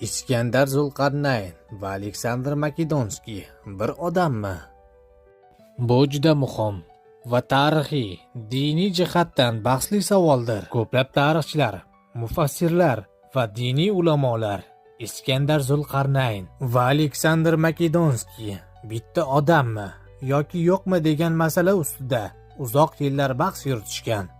Iskandar Zulqarnayn va Aleksandr Makedonskiy bir odammi? Bu juda muhim va tarixiy, diniy jihatdan bahsli savoldir. Ko'plab tarixchilar, mufassirlar va diniy ulamolar Iskandar Zulqarnayn va Aleksandr Makedonskiy bitta odammi yoki yo'qmi degan masala ustida uzoq yillar bahs yuritishgan.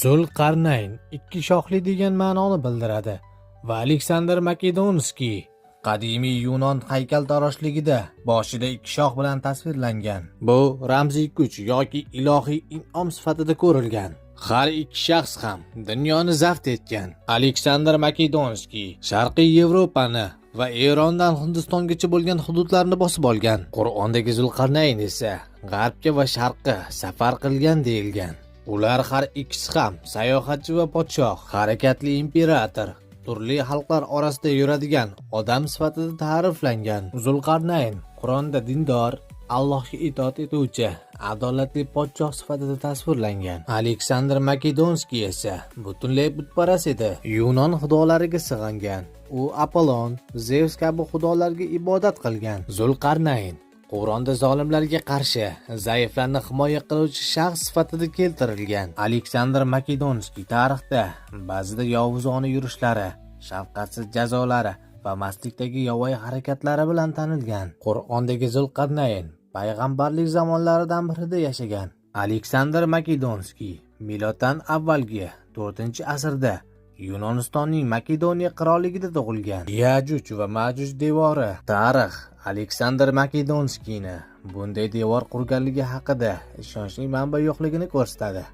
Zulqarnayn ikki shoxli degan ma'noni bildiradi va Aleksandr Makedonskiy qadimiy Yunon haykaltaroshligida boshida ikki shox bilan tasvirlangan. Bu ramziy kuch yoki ilohiy in'om sifatida ko'rilgan. Har ikki shaxs ham dunyoni zabt etgan. Aleksandr Makedonskiy Sharqiy Yevropani va Erondan Hindistongacha bo'lgan hududlarni bosib olgan. Qur'ondagi Zulqarnayn esa g'arbga va sharqqa safar qilgan deyilgan. Ular har ikkisi ham sayohatchi va podshoh, harakatli imperator, turli xalqlar orasida yuradigan odam sifatida ta'riflangan. Zulqarnayn Qur'onda dindor, Allohga itoat etuvchi, adolatli podshoh sifatida tasvirlangan. Aleksandr Makedonskiy esa butunlay butparast edi. Yunon xudolariga sig'ingan. U Apollon, Zeus kabi xudolarga ibodat qilgan. Zulqarnayn Qur'onda zolimlarga qarshi zaiflarni himoya qiluvchi shaxs sifatida keltirilgan. Aleksandr Makedonskiy tarixda ba'zida yovuzona yurishlari, shafqatsiz jazolari va mastlikdagi yovvoyi harakatlari bilan tanilgan. Qur'ondagi Zulqarnayn payg'ambarlik zamonlaridan birida yashagan. Aleksandr Makedonskiy miloddan avvalgi 4-asrda Yunonistonning Makedoniya qirolligida tug'ilgan. Yajuj va Majuj devori. Tarix Aleksandr Makedonskiyni bunday devor qurganligi haqida ishonchli manba yo'qligini ko'rsatadi.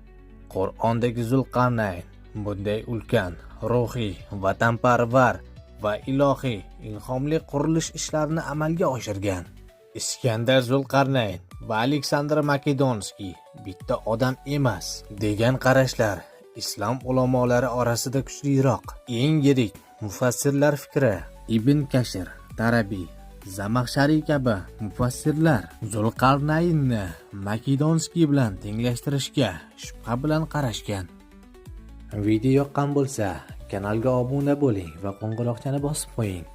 Qur'ondagi Zulqarnayn bunday ulkan, ruhiy, vatanparvar va ilohiy ilhomli qurilish ishlarini amalga oshirgan. Iskandar Zulqarnayn va Aleksandr Makedonskiy bitta odam emas degan qarashlar islom ulamolari orasida kuchliroq. Eng yirik mufassirlar fikri Ibn Kashir, Tarabiy, Zamaxshariy kabi mufassirlar Zulqarnaynni Makedonskiy bilan tenglashtirishga shubha bilan qarashgan. Video yoqqan bo'lsa, kanalga obuna bo'ling va qo'ng'iroqchani bosib qo'ying.